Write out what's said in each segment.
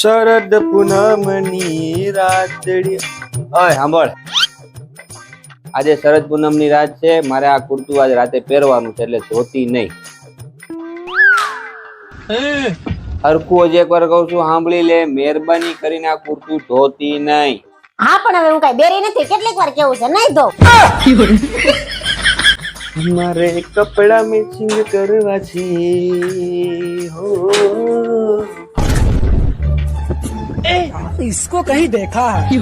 શરદ પૂનમની રાતડી ઓય સાંભળ આજે શરદ પૂનમની રાત છે મારે આ કુર્તું આજ રાતે પહેરવાનું છે એટલે ધોતી નહીં હરકું હજી એકવાર કહું છું સાંભળી લે મહેરબાની કરીને આ કુર્તું ધોતી નહીં હા પણ હવે હું કઈ બેરી નથી કેટલીક વાર કેવું છે નહીં ધો हमारे कपड़ा मैचिंग करवा છે हो इसको कहीं देखा है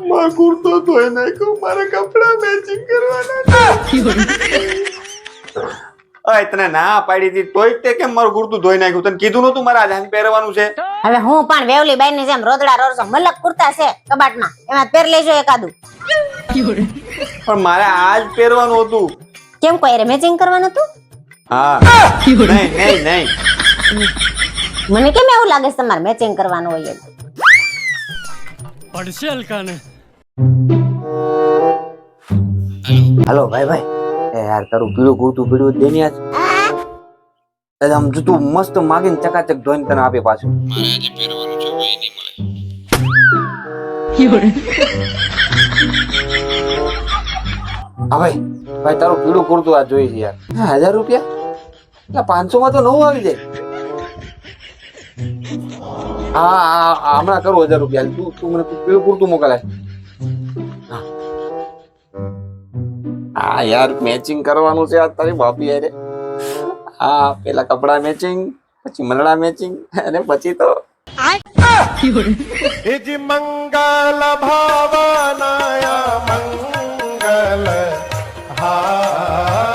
मां कुर्तो धोई નાખ્યો મારા કપડા મેચિંગ કરવાના ઓય તને ના પાડી દી તોય તે કેમ મારું કુર્તું ધોઈ નાખ્યું તને કીધું નતું મારા આજ પહેરવાનું છે હવે હું પણ વેવલી બાઈ ની જેમ રોદડા રોરસો મલક કુર્તા છે કબાટમાં એમાં પહેર લેજો એકાદું પણ મારે આજ પહેરવાનું હતું કેમ કોઈ રે મેચિંગ કરવાનું હતું હા નહીં નહીં નહીં મને કેમ એવું લાગે છે તમારે મેચિંગ કરવાનું હોય પડશે હલકાને હાલો ભાઈ ભાઈ એ યાર તારું પીળું કુર્તું પીળું દે ને આજ એટલે આમ તું મસ્ત માગીને ચકાચક ધોઈને તને આપે પાછું મારે આજે પહેરવાનું છે ભાઈ નહીં મળે હા ભાઈ ભાઈ તારું પીળું કુર્તું આ જોઈ છે યાર 1000 રૂપિયા એટલે 500 માં તો નવું આવી જાય હા હમણાં કરું 1000 રૂપિયા તું મને પીળું કુર્તું મોકલે હા યાર મેચિંગ કરવાનું છે આ તારી ભાભી યાર હા પેલા કપડા મેચિંગ પછી મલડા મેચિંગ અને પછી તો इति मंगल भावनाया मंगल हा